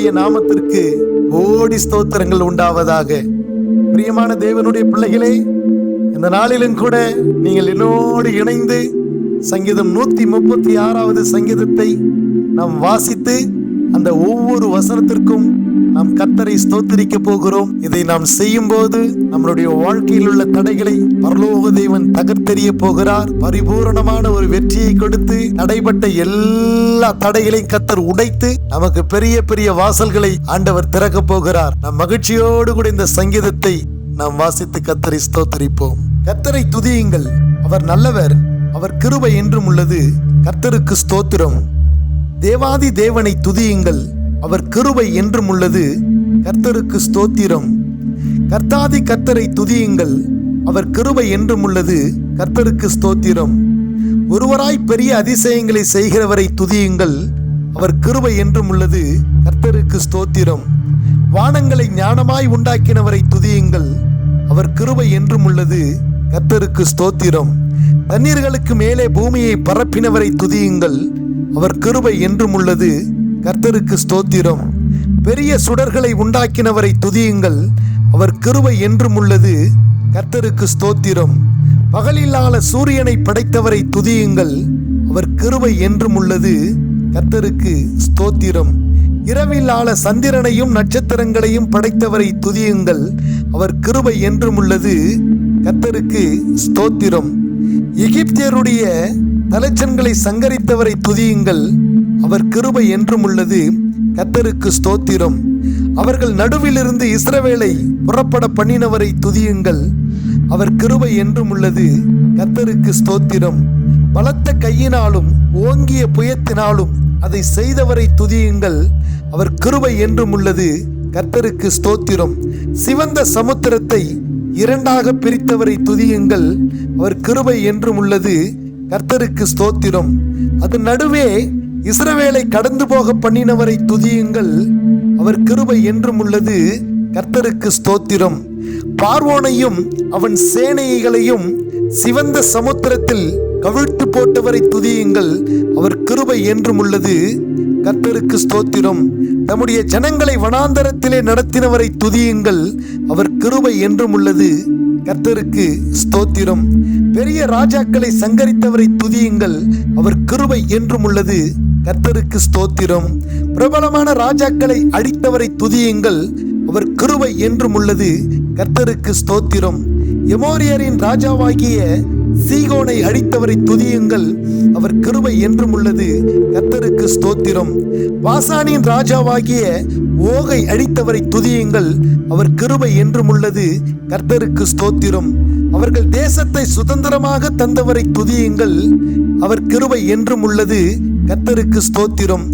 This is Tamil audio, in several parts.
கர்த்தருடைய நாமத்திற்கு கோடி ஸ்தோத்திரங்கள் உண்டாவதாக. பிரியமான தேவனுடைய பிள்ளைகளே, இந்த நாளிலும் கூட நீங்கள் என்னோடு இணைந்து சங்கீதம் 136வது சங்கீதத்தை நாம் வாசித்து அந்த ஒவ்வொரு வசனத்திற்கும் நாம் கர்த்தரை ஸ்தோத்திரிக்க போகிறோம். இதை நாம் செய்யும் போது நம்மளுடைய வாழ்க்கையில் உள்ள தடைகளை பரலோக தேவன் தகர்த்தெறிய போகிறார். பரிபூரணமான ஒரு வெற்றியை கொடுத்து தடைப்பட்ட எல்லா தடைகளையும் கர்த்தர் உடைத்து நமக்கு பெரிய பெரிய வாசல்களை ஆண்டவர் திறக்க போகிறார். நம் மகிழ்ச்சியோடு கூட இந்த சங்கீதத்தை நாம் வாசித்து கர்த்தரை ஸ்தோத்திரிப்போம். கர்த்தரை துதியுங்கள், அவர் நல்லவர், அவர் கிருபை என்றும் உள்ளது. கர்த்தருக்கு ஸ்தோத்திரம். தேவாதி தேவனை துதியுங்கள், அவர் கிருபை என்றும் உள்ளது. கர்த்தருக்கு ஸ்தோத்திரம். கர்த்தாதி கர்த்தரை துதியுங்கள், அவர் கிருபை என்றும் உள்ளது. கர்த்தருக்கு ஸ்தோத்திரம். ஒருவராய் பெரிய அதிசயங்களை செய்கிறவரை துதியுங்கள், அவர் கிருபை என்றும் உள்ளது. கர்த்தருக்கு ஸ்தோத்திரம். வானங்களை ஞானமாய் உண்டாக்கினவரை துதியுங்கள், அவர் கிருபை என்றும் உள்ளது. கர்த்தருக்கு ஸ்தோத்திரம். தண்ணீர்களுக்கு மேலே பூமியை பரப்பினவரை துதியுங்கள், அவர் கிருபை என்றும் உள்ளது. கர்த்தருக்கு ஸ்தோத்திரம். பெரிய சுடர்களை உண்டாக்கினவரை துதியுங்கள், அவர் கிருபை என்றும் உள்ளது. கர்த்தருக்கு ஸ்தோத்திரம். பகலில்லாத சூரியனை படைத்தவரை துதியுங்கள், அவர் கிருபை என்றும் உள்ளது. கர்த்தருக்கு ஸ்தோத்திரம். இரவில்லாத சந்திரனையும் நட்சத்திரங்களையும் படைத்தவரை துதியுங்கள், அவர் கிருபை என்றும் உள்ளது. கர்த்தருக்கு ஸ்தோத்திரம். எகிப்தியருடைய தலைச்சன்களை சங்கரித்தவரை துதியுங்கள், அவர் கிருபை என்றும் உள்ளது. கர்த்தருக்கு ஸ்தோத்திரம். அவர்கள் நடுவிலிருந்து இஸ்ரவேலை புறப்பட பண்ணினவரை துதியுங்கள், அவர் கிருபை என்றும் உள்ளது. கர்த்தருக்கு ஸ்தோத்திரம். பலத்த கையினாலும் ஓங்கிய புயத்தினாலும் அதை செய்தவரை துதியுங்கள், அவர் கிருபை என்றும் உள்ளது. கர்த்தருக்கு ஸ்தோத்திரம். சிவந்த சமுத்திரத்தை இரண்டாக பிரித்தவரை துதியுங்கள், அவர் கிருபை என்றும் உள்ளது. கர்த்தருக்கு ஸ்தோத்திரம். அது நடுவே இஸ்ரவேலை கடந்து போக பண்ணினவரை துதியுங்கள், அவர் கிருபை என்றும் உள்ளது. கர்த்தருக்கு ஸ்தோத்திரம். பார்வோனையும் அவன் சேனைகளையும் சிவந்த சமுத்திரத்தில் கவிழ்த்து போட்டவரை துதியுங்கள், அவர் கிருபை என்றும் உள்ளது. கர்த்தருக்கு ஸ்தோத்திரம். நம்முடைய ஜனங்களை வனாந்தரத்திலே நடத்தினவரை துதியுங்கள், அவர் கிருபை என்றும் உள்ளது. கர்த்தருக்கு ஸ்தோத்திரம். பெரிய ராஜாக்களை சங்கரித்தவரை துதியுங்கள், அவர் கிருபை என்றும் உள்ளது. கர்த்தருக்கு ஸ்தோத்திரம். பிரபலமான ராஜாக்களை அடித்தவரை துதியுங்கள், அவர் கிருபை என்றும் உள்ளது. கர்த்தருக்கு ஸ்தோத்திரம். எமோரியரின் ராஜாவாகிய சீகோனை அடித்தவரை துதியுங்கள், அவர் கிருபை என்றும் உள்ளது. கர்த்தருக்கு ஸ்தோத்திரம். பாசானின் ராஜாவாகிய ஓகை அடித்தவரை துதியுங்கள், அவர் கிருபை என்றும் உள்ளது. கர்த்தருக்கு ஸ்தோத்திரம். அவர்கள் தேசத்தை சுதந்திரமாக தந்தவரை துதியுங்கள், அவர் கிருபை என்றும் உள்ளது. கர்த்தருக்கு ஸ்தோத்திரம்.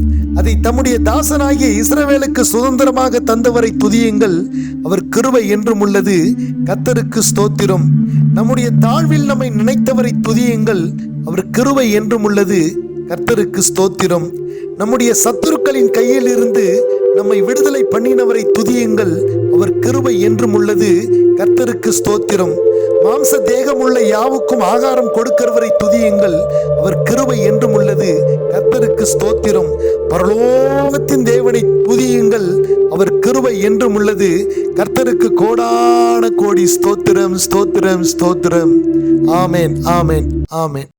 அதை தம்முடைய தாசனாகிய இஸ்ரவேலுக்கு சுதந்திரமாக தந்தவரை துதியுங்கள், அவர் கிருபை என்றும் உள்ளது. கர்த்தருக்கு ஸ்தோத்திரம். நம்முடைய தாழ்வில் நம்மை நினைத்தவரை துதியுங்கள், அவர் கிருபை என்றும் உள்ளது. கர்த்தருக்கு ஸ்தோத்திரம். நம்முடைய சத்துருக்களின் கையில் இருந்து நம்மை விடுதலை பண்ணினவரை துதியுங்கள், அவர் கிருபை என்றும் உள்ளது. கர்த்தருக்கு ஸ்தோத்திரம். மாம்ச தேகமுள்ள யாவுக்கும் ஆகாரம் கொடுக்கிறவரை துதியுங்கள், அவர் கிருபை என்றும் உள்ளது. கர்த்தருக்கு ஸ்தோத்திரம். பரலோகத்தின் தேவனை துதியுங்கள், அவர் கிருபை என்றும் உள்ளது. கர்த்தருக்கு கோடான கோடி ஸ்தோத்திரம், ஸ்தோத்திரம், ஸ்தோத்திரம். ஆமேன், ஆமேன், ஆமேன்.